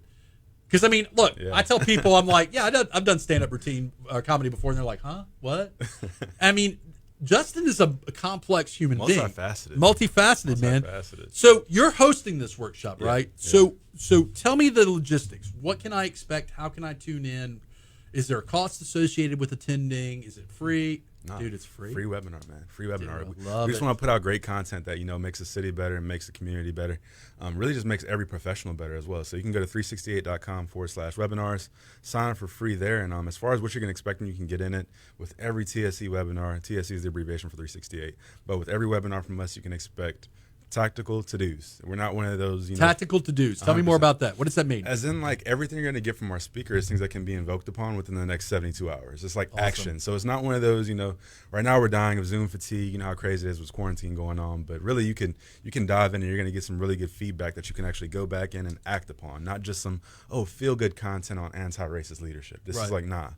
Because, I mean, look, I tell people, I'm like, I've done stand-up routine comedy before, and they're like, huh? What? I mean, Justin is a complex human being. Multifaceted, man. So you're hosting this workshop, right? So tell me the logistics. What can I expect? How can I tune in? Is there a cost associated with attending? Is it free? Nah, Dude, it's free. Free webinar, man. Free webinar. Dude, I love we just it. want to put out great content that, makes the city better and makes the community better. Really just makes every professional better as well. So you can go to 368.com/webinars, sign up for free there. And as far as what you're going to expect, you can get in it with every TSE webinar. TSE is the abbreviation for 368. But with every webinar from us, you can expect tactical to-dos. We're not one of those, Tactical to-dos. Tell me more 100%. about that. What does that mean? As in, like, everything you're going to get from our speaker is things that can be invoked upon within the next 72 hours. It's like action. So it's not one of those, right now we're dying of Zoom fatigue. You know how crazy it is with quarantine going on. But really, you can dive in and you're going to get some really good feedback that you can actually go back in and act upon. Not just some, feel-good content on anti-racist leadership. This is like, nah.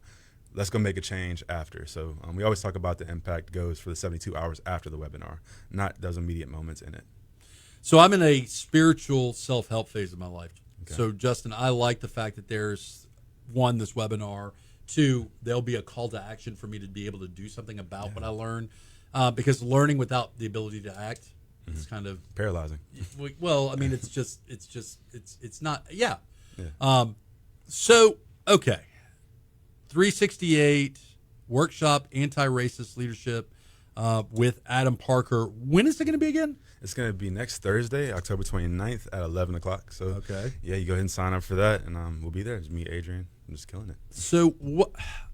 Let's go make a change after. So we always talk about the impact goes for the 72 hours after the webinar, not those immediate moments in it. So I'm in a spiritual self-help phase of my life. Okay. So, Justin, I like the fact that there's, one, this webinar. Two, there'll be a call to action for me to be able to do something about what I learned. Because learning without the ability to act is kind of paralyzing. Well, I mean, it's not, yeah. So, okay. 368 workshop, anti-racist leadership with Adam Parker. When is it going to be again? It's going to be next Thursday, October 29th at 11 o'clock. So, okay. Yeah, you go ahead and sign up for that, and we'll be there. It's me, Adrian. I'm just killing it. So what?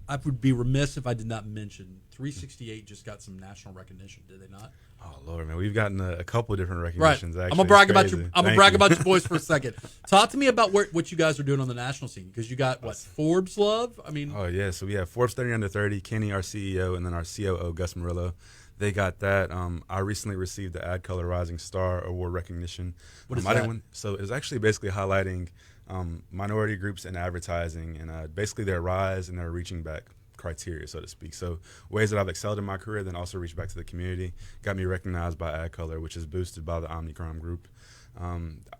I would be remiss if I did not mention 368 just got some national recognition, did they not? Oh, Lord, man. We've gotten a couple of different recognitions, right. actually. I'm going to brag about you. I'm going to brag about you boys for a second. Talk to me about what you guys are doing on the national scene, because you got, Forbes Love? I mean. Oh, yeah. So we have Forbes 30 Under 30, Kenny, our CEO, and then our COO, Gus Murillo. They got that. I recently received the Ad Color Rising Star Award recognition. What is that? So it's actually basically highlighting minority groups in advertising and basically their rise and their reaching back criteria, so to speak. So ways that I've excelled in my career, then also reached back to the community, got me recognized by Ad Color, which is boosted by the Omnicrom Group.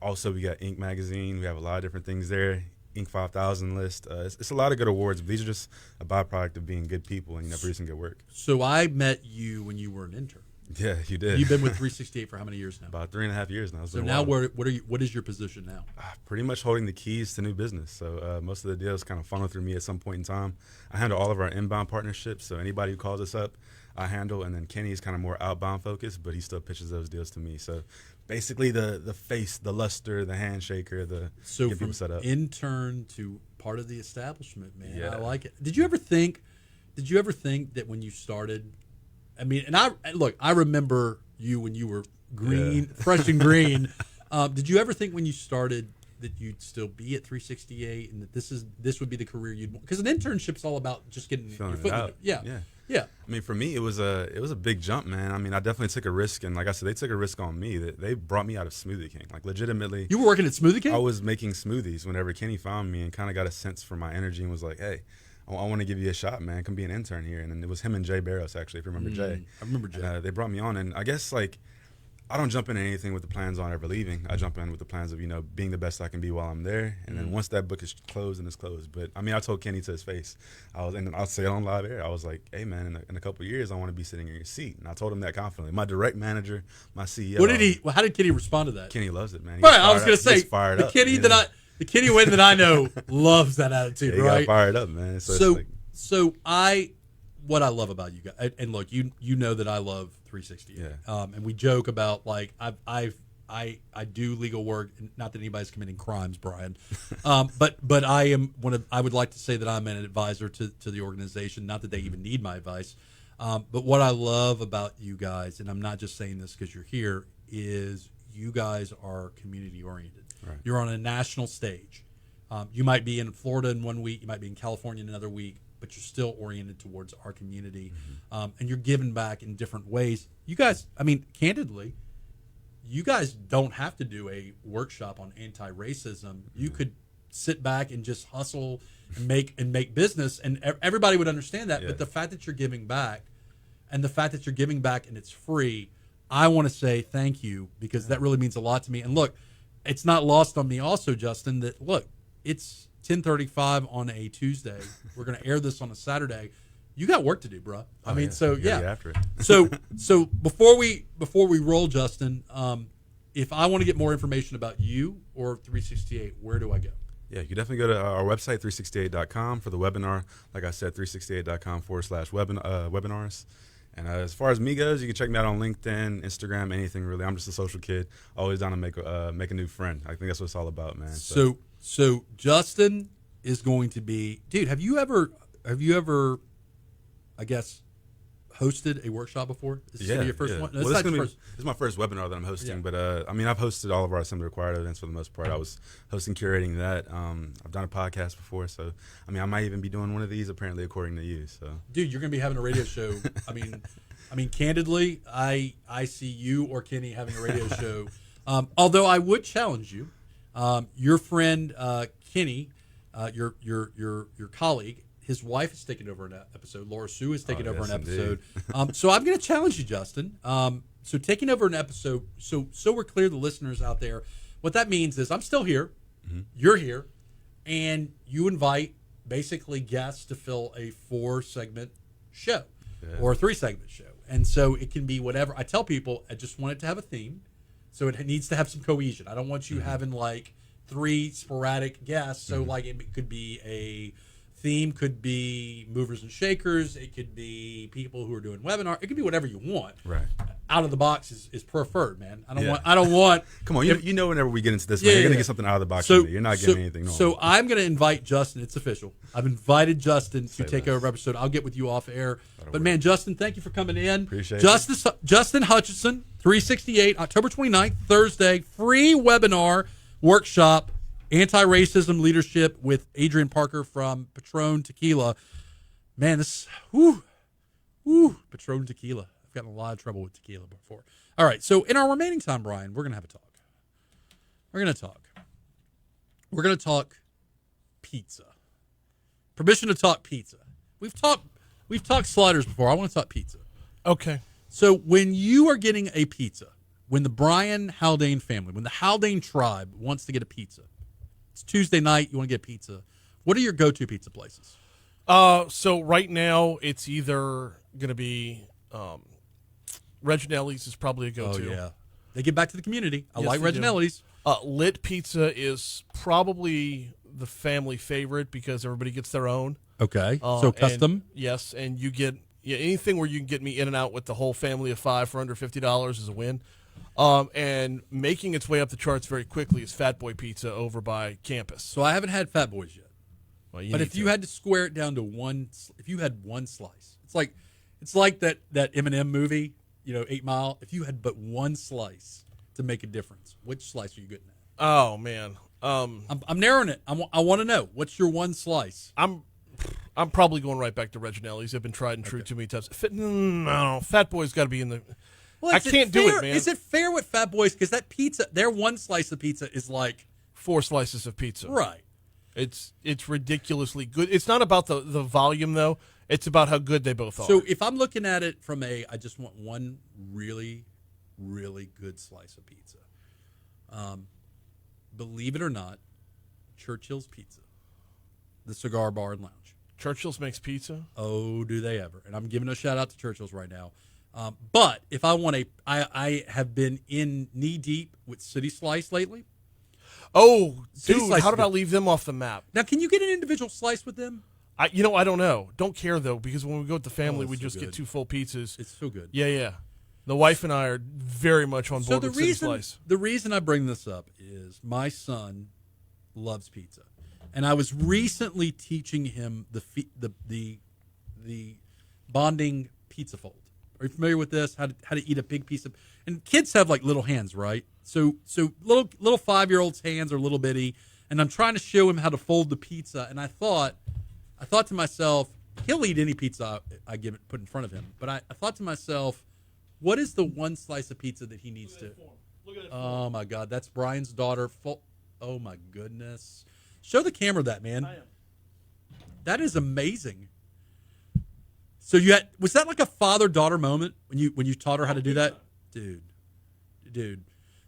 Also, we got Inc. Magazine. We have a lot of different things there. Inc. 5000 list. It's a lot of good awards, but these are just a byproduct of being good people and producing good work. So I met you when you were an intern. Yeah, you did. You've been with 368 for how many years now? About 3.5 years now. So now, what is your position now? Pretty much holding the keys to new business. So most of the deals kind of funnel through me at some point in time. I handle all of our inbound partnerships. So anybody who calls us up, I handle. And then Kenny is kind of more outbound focused, but he still pitches those deals to me. So basically the face, the luster, the handshaker, get people set up. Intern to part of the establishment, man. Yeah. I like it. Did you ever think that when you started, I mean, and I remember you when you were green, fresh and green. Did you ever think when you started that you'd still be at 368 and that this would be the career you'd want? Because an internship's all about just getting your foot in it. Yeah. I mean, for me, it was a big jump, man. I mean, I definitely took a risk, and like I said, they took a risk on me. They brought me out of Smoothie King, like legitimately. You were working at Smoothie King? I was making smoothies whenever Kenny found me, and kind of got a sense for my energy, and was like, "Hey, I want to give you a shot, man. Come be an intern here." And then it was him and Jay Barros, actually, if you remember Jay. I remember Jay. They brought me on, and I guess I don't jump into anything with the plans on ever leaving. I jump in with the plans of, being the best I can be while I'm there. And then once that book is closed, and it's closed. But, I mean, I told Kenny to his face, and I'll say it on live air, I was like, hey, man, in a couple of years, I want to be sitting in your seat. And I told him that confidently. My direct manager, my CEO. How did Kenny respond to that? Kenny loves it, man. Right, I was going to say, the Kenny Wynn that I know loves that attitude, he right? got fired up, man. What I love about you guys, and look, you know that I love 368. Yeah. And we joke about I do legal work, not that anybody's committing crimes, Brian, but I would like to say that I'm an advisor to the organization. Not that they even need my advice, but what I love about you guys, and I'm not just saying this because you're here, is you guys are community oriented. Right. You're on a national stage. You might be in Florida in 1 week, you might be in California in another week, but you're still oriented towards our community, and you're giving back in different ways. You guys, I mean, candidly, you guys don't have to do a workshop on anti-racism. You could sit back and just hustle and make business, and everybody would understand that. Yeah. But the fact that you're giving back, and it's free, I want to say thank you, because that really means a lot to me. And look, it's not lost on me also, Justin, that look, it's 10:35 on a Tuesday. We're going to air this on a Saturday. You got work to do, bro. I mean, so yeah. After it. so before we roll, Justin, if I want to get more information about you or 368, where do I go? Yeah, you can definitely go to our website, 368.com, for the webinar. Like I said, 368.com/webinars. And as far as me goes, you can check me out on LinkedIn, Instagram, anything really. I'm just a social kid, always down to make a new friend. I think that's what it's all about, man. So Justin is going to be, dude. Have you ever, I guess, hosted a workshop before? Is this gonna be your first one? No, Well, this this is my first webinar that I'm hosting, Yeah. but I mean, I've hosted all of our assembly required events for the most part. I was hosting, curating that. I've done a podcast before, so I mean, I might even be doing one of these, apparently, according to you. So, dude, you're gonna be having a radio show. I mean, candidly, I see you or Kenny having a radio show. Although I would challenge you, your friend Kenny, your colleague. His wife is taking over an episode. Laura Sue is taking over an episode. So I'm going to challenge you, Justin. So taking over an episode, so we're clear, the listeners out there, what that means is I'm still here, you're here, and you invite basically guests to fill a 4-segment show or a 3-segment show. And so it can be whatever. I tell people I just want it to have a theme, so it needs to have some cohesion. I don't want you having like 3 sporadic guests. So like it could be a theme, could be movers and shakers. It could be people who are doing webinar. It could be whatever you want. right. Out of the box is preferred, man. I don't want. Come on, you know whenever we get into this, man, you're going to get something out of the box from me. You're not getting anything normal. So I'm going to invite Justin. It's official. I've invited Justin to take less. over episode. I'll get with you off air. But man, Justin, thank you for coming in. Appreciate it. Justin Hutchinson, 368, October 29th, Thursday, free webinar workshop, anti-racism leadership with Adrian Parker from Patron Tequila. Man, this, Patron Tequila. I've gotten a lot of trouble with tequila before. All right, so in our remaining time, Brian, we're going to have a talk. We're going to talk pizza. Permission to talk pizza. We've talked sliders before. I want to talk pizza. Okay. So when you are getting a pizza, when the Brian Haldane family, when the Haldane tribe wants to get a pizza, it's Tuesday night, you want to get pizza, what are your go-to pizza places? So right now it's either going to be Reginelli's is probably a go-to. Oh, yeah. They give back to the community. I Yes, like they do. Reginelli's. Lit Pizza is probably the family favorite because everybody gets their own. Okay, so custom. And, yes, and you get anything where you can get me in and out with the whole family of 5 for under $50 is a win. And making its way up the charts very quickly is Fat Boy Pizza over by campus. So I haven't had Fat Boys yet. Well, But if you had to square it down to if you had one slice, it's like that Eminem movie, 8 Mile. If you had but one slice to make a difference, which slice are you getting at? Oh man, I'm narrowing it. I want to know, what's your one slice? I'm probably going right back to Reginelli's. They've been tried and true too many times. No, Fat Boy's got to be in the. Well, I can't do it, man. Is it fair with Fat Boys? Because that pizza, their one slice of pizza is like 4 slices of pizza. right. It's ridiculously good. It's not about the volume though. It's about how good they both are. So if I'm looking at it from I just want one really, really good slice of pizza. Believe it or not, Churchill's Pizza, the cigar bar and lounge. Churchill's makes pizza. Oh, do they ever? And I'm giving a shout out to Churchill's right now. But if I want I have been in knee deep with City Slice lately. Oh, City dude, Slice how is did I good. leave them off the map? Now, can you get an individual slice with them? I don't know. Don't care though, because when we go with the family, it's we so just good. get 2 full pizzas. It's so good. Yeah. The wife and I are very much on board with City Slice. The reason I bring this up is my son loves pizza, and I was recently teaching him the bonding pizza fold. Are you familiar with this? How to eat a big piece of? And kids have like little hands, right? So little 5-year-old's hands are little bitty, and I'm trying to show him how to fold the pizza. And I thought to myself, he'll eat any pizza I put in front of him. But I thought to myself, what is the one slice of pizza that he needs to? Look at that Oh my God, that's Brian's daughter. Oh my goodness, show the camera that, man. I am. That is amazing. So was that like a father-daughter moment when you taught her how to do that, dude?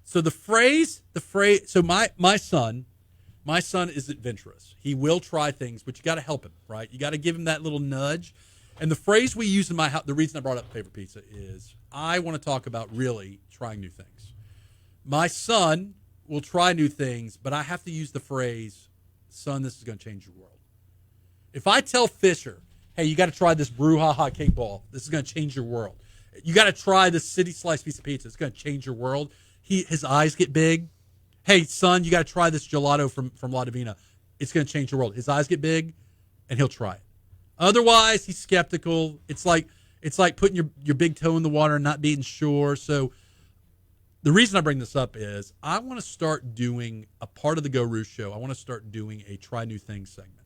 So the phrase. So my son is adventurous. He will try things, but you got to help him, right? You got to give him that little nudge. And the phrase we use in my house, the reason I brought up favorite pizza is I want to talk about really trying new things. My son will try new things, but I have to use the phrase son, this is going to change your world. If I tell Fisher, hey, you got to try this brouhaha cake ball. This is going to change your world. You got to try this city slice piece of pizza. It's going to change your world. His eyes get big. Hey, son, you got to try this gelato from La Divina. It's going to change your world. His eyes get big, and he'll try it. Otherwise, he's skeptical. It's like putting your big toe in the water and not being sure. So the reason I bring this up is I want to start doing a part of the Geaux Rouge show. I want to start doing a try new things segment.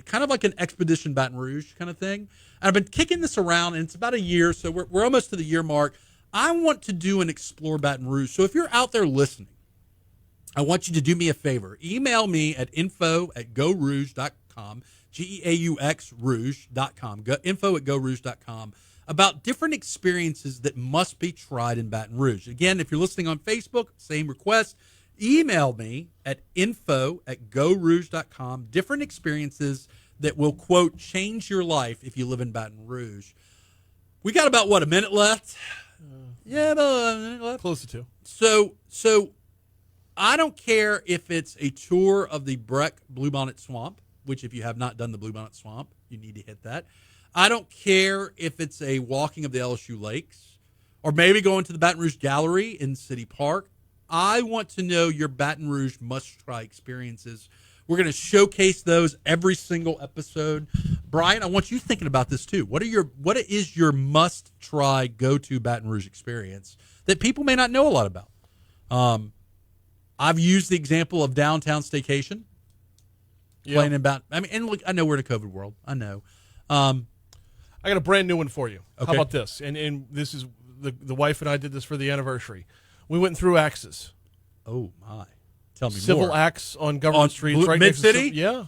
Kind of like an Expedition Baton Rouge kind of thing. And I've been kicking this around, and it's about a year, so we're almost to the year mark. I want to do an Explore Baton Rouge. So if you're out there listening, I want you to do me a favor. Email me at info@geauxrouge.com, GEAUX rouge.com, info@geauxrouge.com, about different experiences that must be tried in Baton Rouge. Again, if you're listening on Facebook, same request. Email me at info@geauxrouge.com, different experiences that will, quote, change your life if you live in Baton Rouge. We got about, a minute left? About a minute left. Close to 2. So I don't care if it's a tour of the Breck Bluebonnet Swamp, which if you have not done the Bluebonnet Swamp, you need to hit that. I don't care if it's a walking of the LSU Lakes or maybe going to the Baton Rouge Gallery in City Park. I want to know your Baton Rouge must-try experiences. We're going to showcase those every single episode. Brian, I want you thinking about this too. What is your must-try, go-to Baton Rouge experience that people may not know a lot about? I've used the example of downtown staycation. Playing in Baton. And look, I know we're in a COVID world. I know. I got a brand new one for you. Okay. How about this? And this is the wife and I did this for the anniversary. We went through axes. Oh, my. Tell me Civil more. acts on Government Street. Right Mid-City? Yeah.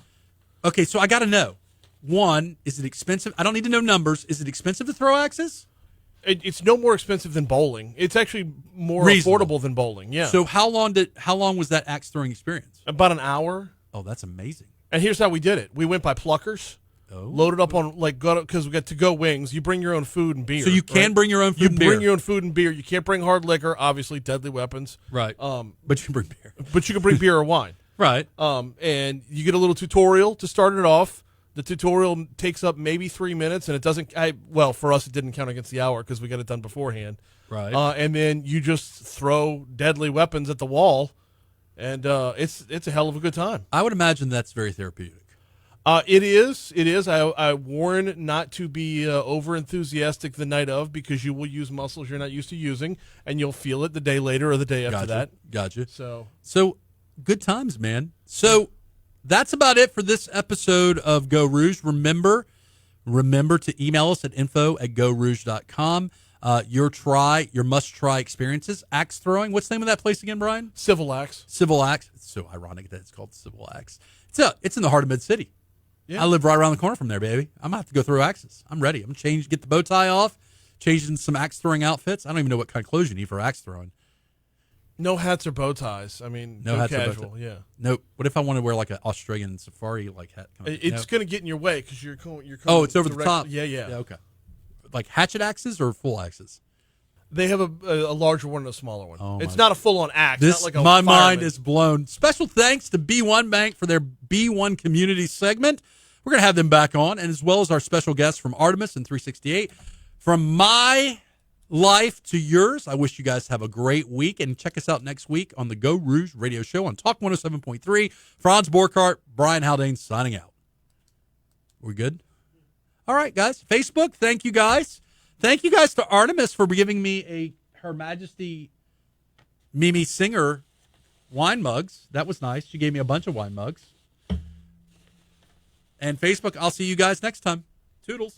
Okay, so I got to know. One, is it expensive? I don't need to know numbers. Is it expensive to throw axes? It's no more expensive than bowling. It's actually more Reasonable. affordable than bowling. Yeah. So how long was that axe throwing experience? About an hour. Oh, that's amazing. And here's how we did it. We went by pluckers. Oh. Loaded up on because we got to-go wings. You bring your own food and beer. So you can bring your own food and beer. You bring your own food and beer. You can't bring hard liquor, obviously deadly weapons. Right. But you can bring beer. But you can bring beer or wine. Right. And you get a little tutorial to start it off. The tutorial takes up maybe 3 minutes, and it doesn't. For us, it didn't count against the hour because we got it done beforehand. Right. And then you just throw deadly weapons at the wall, and it's a hell of a good time. I would imagine that's very therapeutic. It is. It is. I warn not to be over enthusiastic the night of because you will use muscles you're not used to using, and you'll feel it the day later or the day after that. Gotcha. So good times, man. So that's about it for this episode of Geaux Rouge. Remember to email us at info@geauxrouge.com. Your must-try experiences. Axe throwing. What's the name of that place again, Brian? Civil acts. Civil Axe. It's so ironic that it's called Civil Axe. It's in the heart of Mid-City. Yeah. I live right around the corner from there, baby. I'm going to have to go throw axes. I'm ready. I'm going to get the bow tie off, change into some axe throwing outfits. I don't even know what kind of clothes you need for axe throwing. No hats or bow ties. I mean, No hats or bow casual. ties. Yeah. Nope. What if I want to wear like an Australian safari hat? It's going to get in your way because you're Oh, it's over the top. Yeah. Okay. Like hatchet axes or full axes? They have a larger one and a smaller one. Oh, it's not a full-on axe. This not like a my fireman. mind is blown. Special thanks to B1 Bank for their B1 Community segment. We're going to have them back on, and as well as our special guests from Artemis and 368. From my life to yours, I wish you guys have a great week, and check us out next week on the Geaux Rouge radio show on Talk 107.3. Franz Borkart, Brian Haldane signing out. We good? All right, guys. Facebook, thank you guys. Thank you guys to Artemis for giving me Her Majesty Mimi Singer wine mugs. That was nice. She gave me a bunch of wine mugs. And Facebook, I'll see you guys next time. Toodles.